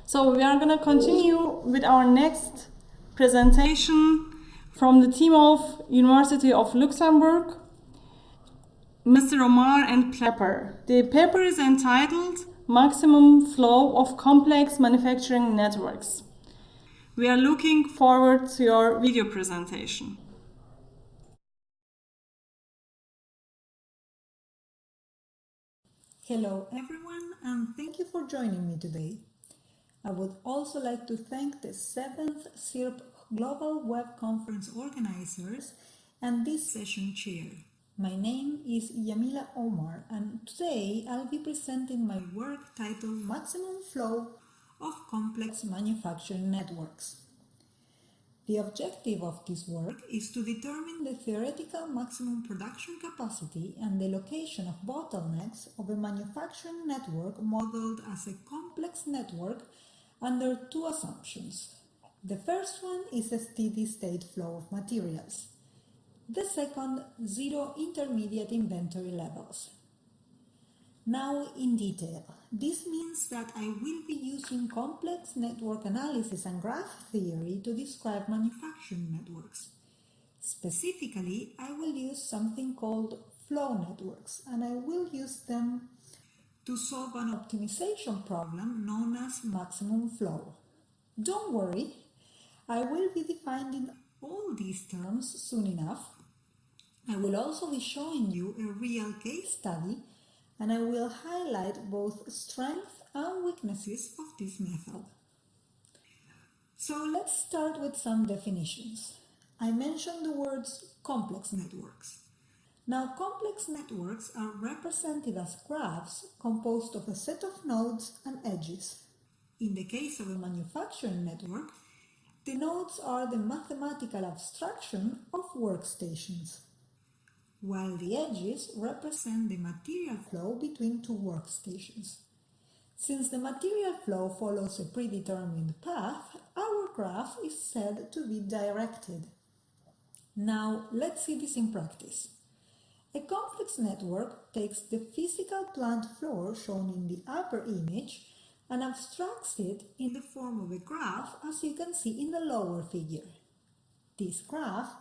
So we are going to continue with our next presentation from the team of University of Luxembourg, Mr. Omar and Plapper. The paper is entitled Maximum Flow of Complex Manufacturing Networks. We are looking forward to your video presentation. Hello everyone, and thank you for joining me today. I would also like to thank the 7th CIRP Global Web Conference organizers and this session chair. My name is Yamila Omar, and today I'll be presenting my work titled Maximum Flow of Complex Manufacturing Networks. The objective of this work is to determine the theoretical maximum production capacity and the location of bottlenecks of a manufacturing network modeled as a complex network under two assumptions. The first one is a steady state flow of materials. The second, zero intermediate inventory levels. Now in detail, this means that I will be using complex network analysis and graph theory to describe manufacturing networks. Specifically, I will use something called flow networks, and I will use them to solve an optimization problem known as maximum flow. Don't worry, I will be defining all these terms soon enough. I will also be showing you a real case study, and I will highlight both strengths and weaknesses of this method. So let's start with some definitions. I mentioned the words complex networks. Now, complex networks are represented as graphs composed of a set of nodes and edges. In the case of a manufacturing network, the nodes are the mathematical abstraction of workstations, while the edges represent the material flow between two workstations. Since the material flow follows a predetermined path, our graph is said to be directed. Now, let's see this in practice. A complex network takes the physical plant floor shown in the upper image and abstracts it in the form of a graph, as you can see in the lower figure. This graph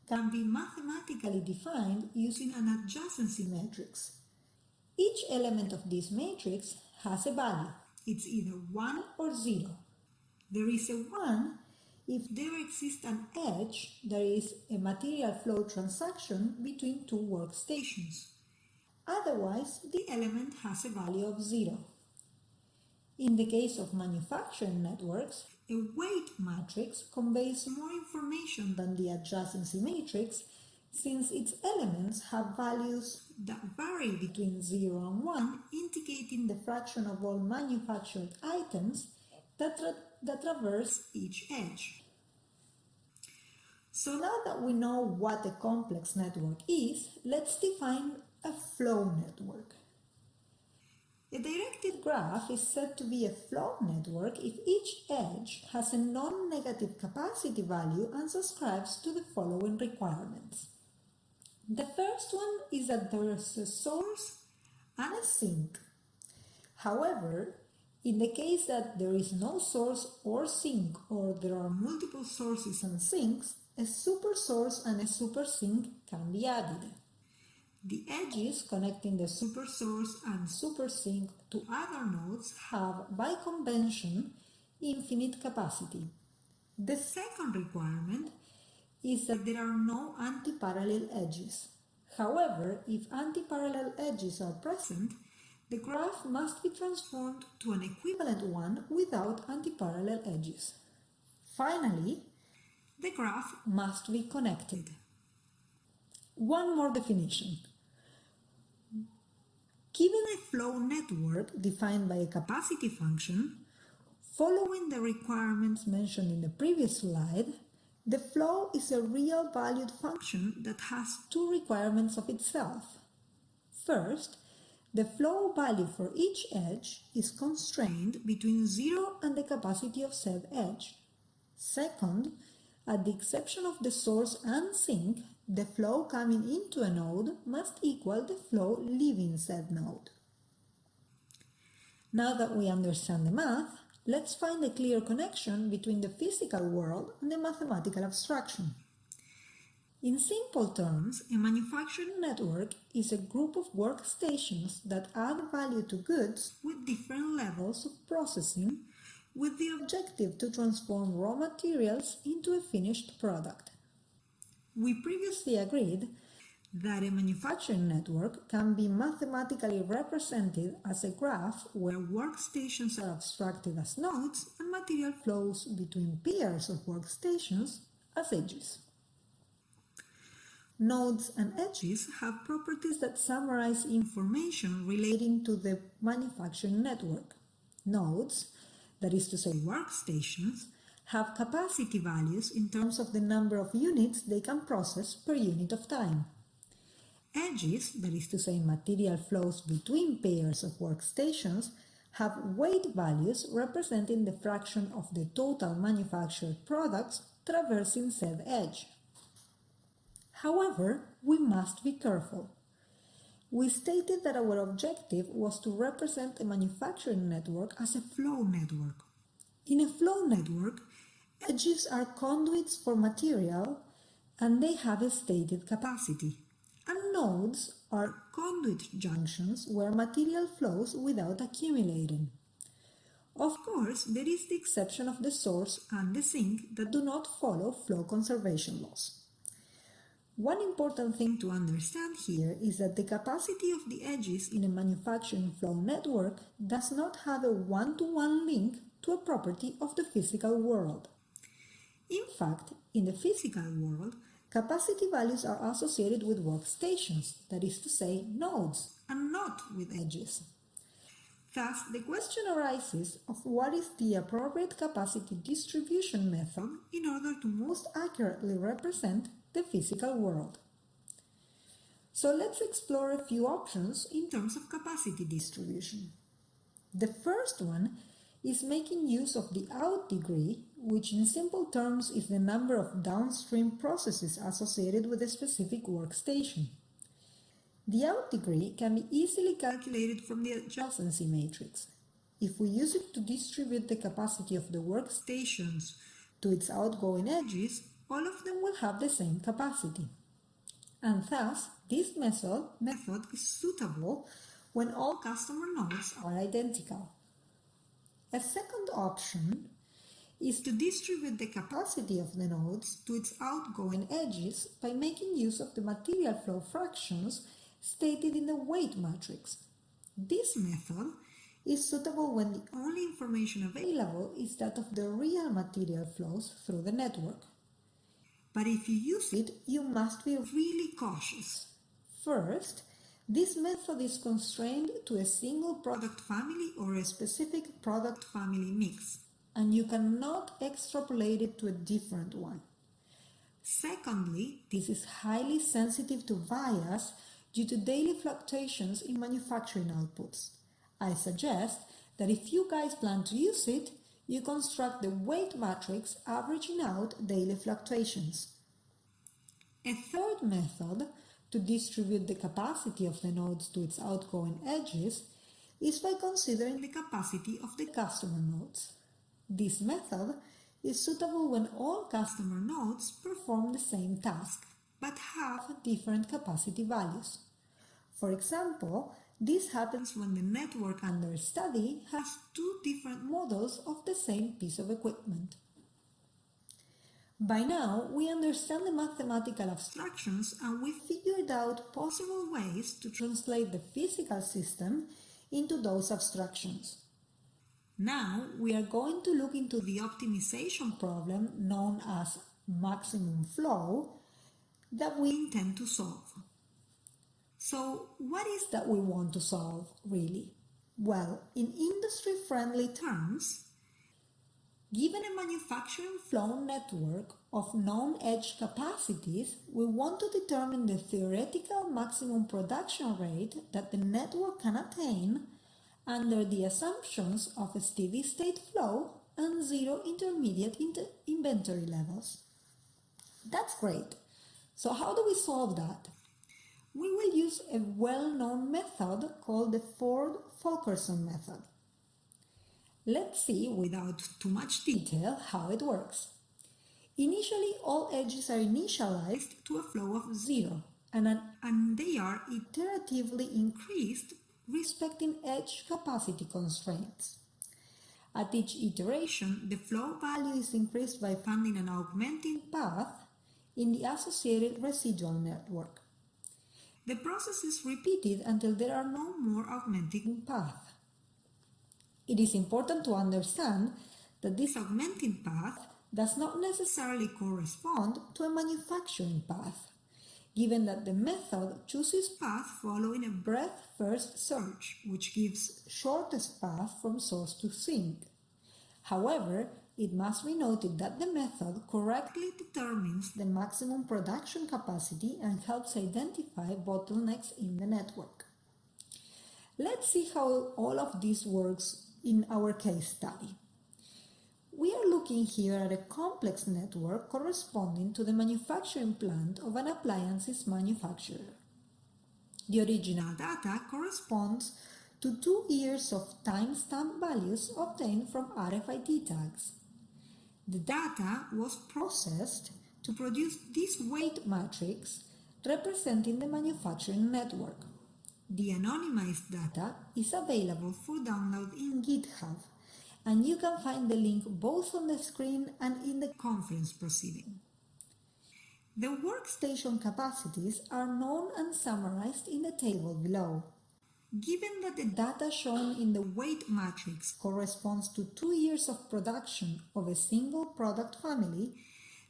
can be mathematically defined using an adjacency matrix. Each element of this matrix has a value. It's either 1 or 0. There is a 1 if there exists an edge, there is a material flow transaction between two workstations. Otherwise, the element has a value of 0. In the case of manufacturing networks, a weight matrix conveys more information than the adjacency matrix, since its elements have values that vary between 0 and 1, indicating the fraction of all manufactured items that traverse each edge. So now that we know what a complex network is, let's define a flow network. A directed graph is said to be a flow network if each edge has a non-negative capacity value and subscribes to the following requirements. The first one is that there is a source and a sink. However, in the case that there is no source or sink, or there are multiple sources and sinks, a super source and a super sink can be added. The edges connecting the super source and super sink to other nodes have, by convention, infinite capacity. The second requirement is that there are no antiparallel edges. However, if antiparallel edges are present, the graph must be transformed to an equivalent one without antiparallel edges. Finally, the graph must be connected. One more definition. Given a flow network defined by a capacity function, following the requirements mentioned in the previous slide, the flow is a real valued function that has two requirements of itself. First, the flow value for each edge is constrained between 0 and the capacity of said edge. Second, at the exception of the source and sink, the flow coming into a node must equal the flow leaving said node. Now that we understand the math, Let's find a clear connection between the physical world and the mathematical abstraction. In simple terms, a manufacturing network is a group of workstations that add value to goods with different levels of processing, with the objective to transform raw materials into a finished product. We previously agreed that a manufacturing network can be mathematically represented as a graph where workstations are abstracted as nodes and material flows between pairs of workstations as edges. Nodes and edges have properties that summarize information relating to the manufacturing network. Nodes, that is to say workstations, have capacity values in terms of the number of units they can process per unit of time. Edges, that is to say material flows between pairs of workstations, have weight values representing the fraction of the total manufactured products traversing said edge. However, we must be careful. We stated that our objective was to represent a manufacturing network as a flow network. In a flow network, edges are conduits for material and they have a stated capacity. And nodes are conduit junctions where material flows without accumulating. Of course, there is the exception of the source and the sink that do not follow flow conservation laws. One important thing to understand here is that the capacity of the edges in a manufacturing flow network does not have a one-to-one link to a property of the physical world. In fact, in the physical world, capacity values are associated with workstations, that is to say, nodes, and not with edges. Thus, the question arises of what is the appropriate capacity distribution method in order to most accurately represent the physical world. So let's explore a few options in terms of capacity distribution. The first one is making use of the out degree, which in simple terms is the number of downstream processes associated with a specific workstation. The out degree can be easily calculated from the adjacency matrix. If we use it to distribute the capacity of the workstations to its outgoing edges, all of them will have the same capacity. And thus, this method is suitable when all customer nodes are identical. A second option is to distribute the capacity of the nodes to its outgoing edges by making use of the material flow fractions stated in the weight matrix. This method is suitable when the only information available is that of the real material flows through the network. But if you use it, you must be really cautious. First, this method is constrained to a single product family or a specific product family mix, and you cannot extrapolate it to a different one. Secondly, this is highly sensitive to bias due to daily fluctuations in manufacturing outputs. I suggest that if you guys plan to use it, you construct the weight matrix averaging out daily fluctuations. A third method to distribute the capacity of the nodes to its outgoing edges is by considering the capacity of the customer nodes. This method is suitable when all customer nodes perform the same task but have different capacity values. For example, this happens when the network under study has two different models of the same piece of equipment. By now, we understand the mathematical abstractions and we figured out possible ways to translate the physical system into those abstractions. Now, we are going to look into the optimization problem known as maximum flow that we intend to solve. So, what is that we want to solve, really? Well, in industry-friendly terms, given a manufacturing flow network of known edge capacities, we want to determine the theoretical maximum production rate that the network can attain under the assumptions of a steady-state flow and zero intermediate inventory levels. That's great. So how do we solve that? We will use a well-known method called the Ford-Fulkerson method. Let's see, without too much detail, how it works. Initially, all edges are initialized to a flow of 0, and they are iteratively increased respecting edge capacity constraints. At each iteration, the flow value is increased by finding an augmenting path in the associated residual network. The process is repeated until there are no more augmenting paths. It is important to understand that this augmenting path does not necessarily correspond to a manufacturing path, given that the method chooses path following a breadth-first search, which gives shortest path from source to sink. However, it must be noted that the method correctly determines the maximum production capacity and helps identify bottlenecks in the network. Let's see how all of this works in our case study. We are looking here at a complex network corresponding to the manufacturing plant of an appliances manufacturer. The original data corresponds to 2 years of timestamp values obtained from RFID tags. The data was processed to produce this weight matrix representing the manufacturing network. The anonymized data is available for download in GitHub, and you can find the link both on the screen and in the conference proceeding. The workstation capacities are known and summarized in the table below. Given that the data shown in the weight matrix corresponds to 2 years of production of a single product family,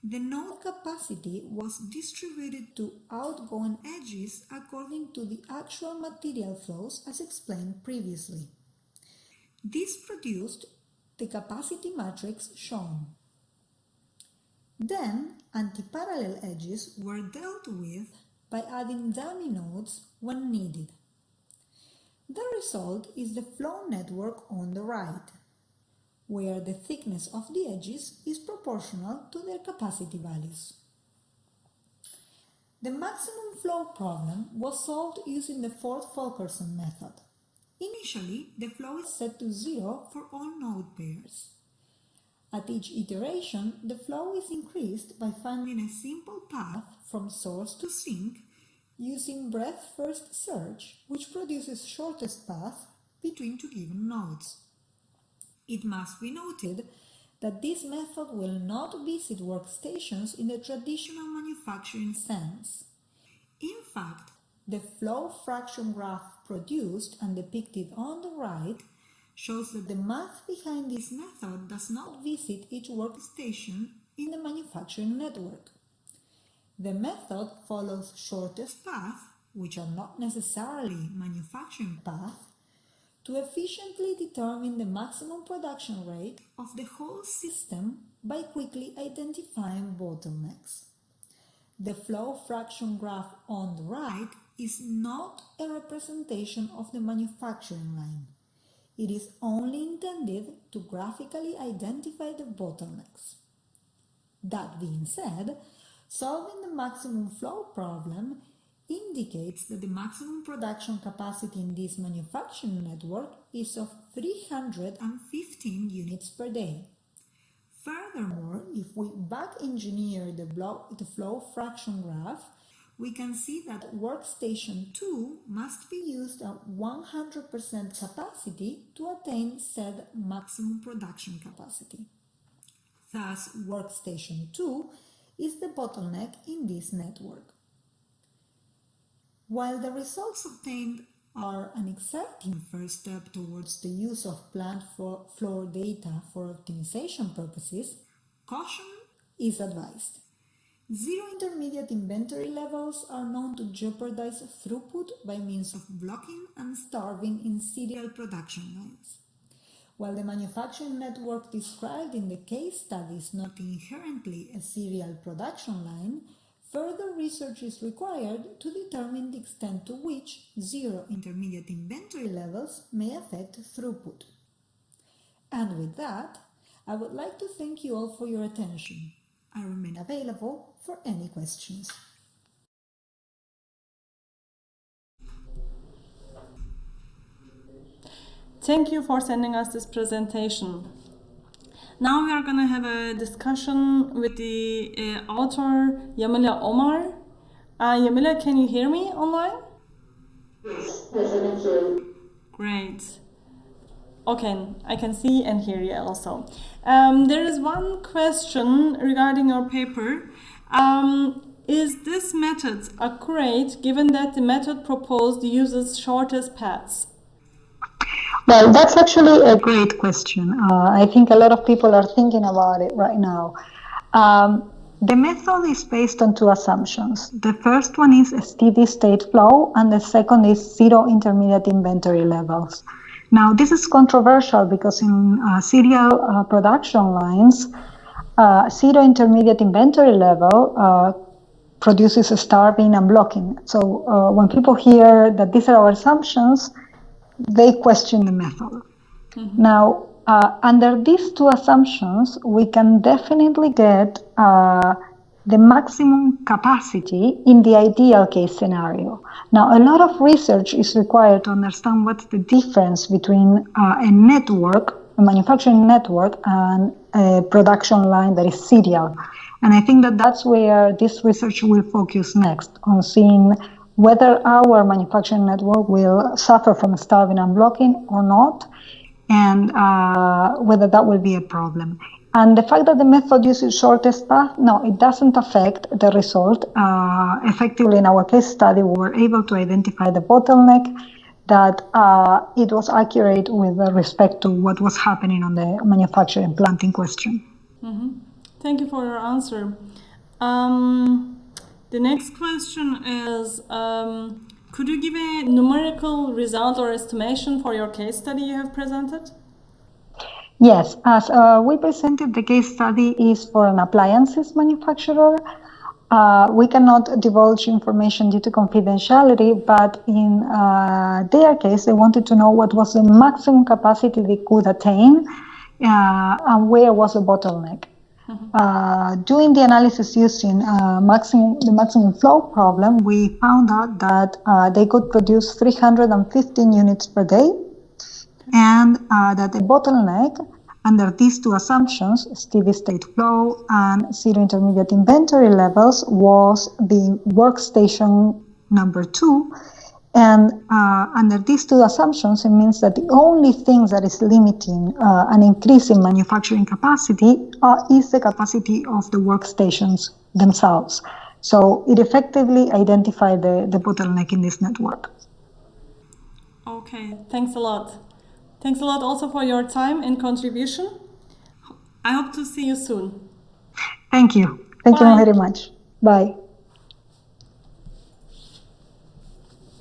the node capacity was distributed to outgoing edges according to the actual material flows as explained previously. This produced the capacity matrix shown. Then, antiparallel edges were dealt with by adding dummy nodes when needed. The result is the flow network on the right, where the thickness of the edges is proportional to their capacity values. The maximum flow problem was solved using the Ford-Fulkerson method. Initially, the flow is set to 0 for all node pairs. At each iteration, the flow is increased by finding a simple path from source to sink using breadth-first search, which produces shortest path between two given nodes. It must be noted that this method will not visit workstations in the traditional manufacturing sense. In fact, the flow fraction graph produced and depicted on the right shows that the math behind this method does not visit each workstation in the manufacturing network. The method follows shortest path, which are not necessarily manufacturing path, to efficiently determine the maximum production rate of the whole system by quickly identifying bottlenecks. The flow fraction graph on the right is not a representation of the manufacturing line. It is only intended to graphically identify the bottlenecks. That being said, solving the maximum flow problem indicates that the maximum production capacity in this manufacturing network is of 315 units per day. Furthermore, if we back-engineer the flow fraction graph, we can see that workstation 2 must be used at 100% capacity to attain said maximum production capacity. Thus, workstation 2 is the bottleneck in this network. While the results obtained are an exciting first step towards the use of plant floor data for optimization purposes, caution is advised. Zero intermediate inventory levels are known to jeopardize throughput by means of blocking and starving in serial production lines. While the manufacturing network described in the case study is not inherently a serial production line, further research is required to determine the extent to which zero intermediate inventory levels may affect throughput. And with that, I would like to thank you all for your attention. I remain available for any questions. Thank you for sending us this presentation. Now we are going to have a discussion with the author Yamila Omar. Yamila, can you hear me online? Yes, I can hear you. Great. Okay, I can see and hear you also. There is one question regarding your paper. Is this method accurate given that the method proposed uses shortest paths? Well, that's actually a great question. I think a lot of people are thinking about it right now. The method is based on two assumptions. The first one is a steady state flow, and the second is zero intermediate inventory levels. Now, this is controversial because in serial production lines, zero intermediate inventory level produces starving and blocking. So when people hear that these are our assumptions, they question the method. Mm-hmm. Now, under these two assumptions, we can definitely get the maximum capacity in the ideal case scenario. Now, a lot of research is required to understand what's the difference between a network, a manufacturing network, and a production line that is serial. And I think that that's where this research will focus next, on seeing whether our manufacturing network will suffer from starving and blocking or not, and whether that will be a problem. And the fact that the method uses shortest path, no, it doesn't affect the result. Effectively, in our case study, we were able to identify the bottleneck, that it was accurate with respect to what was happening on the manufacturing plant in question. Mm-hmm. Thank you for your answer. The next question is, could you give a numerical result or estimation for your case study you have presented? Yes, as we presented, the case study is for an appliances manufacturer. We cannot divulge information due to confidentiality, but in their case, they wanted to know what was the maximum capacity they could attain and where was the bottleneck. Mm-hmm. Doing the analysis using the maximum flow problem, we found out that they could produce 315 units per day, and that the bottleneck under these two assumptions, steady state flow and zero intermediate inventory levels, was the workstation number 2. And under these two assumptions, it means that the only thing that is limiting an increase in manufacturing capacity is the capacity of the workstations themselves. So it effectively identified the bottleneck in this network. Okay, thanks a lot. Thanks a lot also for your time and contribution. I hope to see you soon. Thank you. Thank you very much. Bye.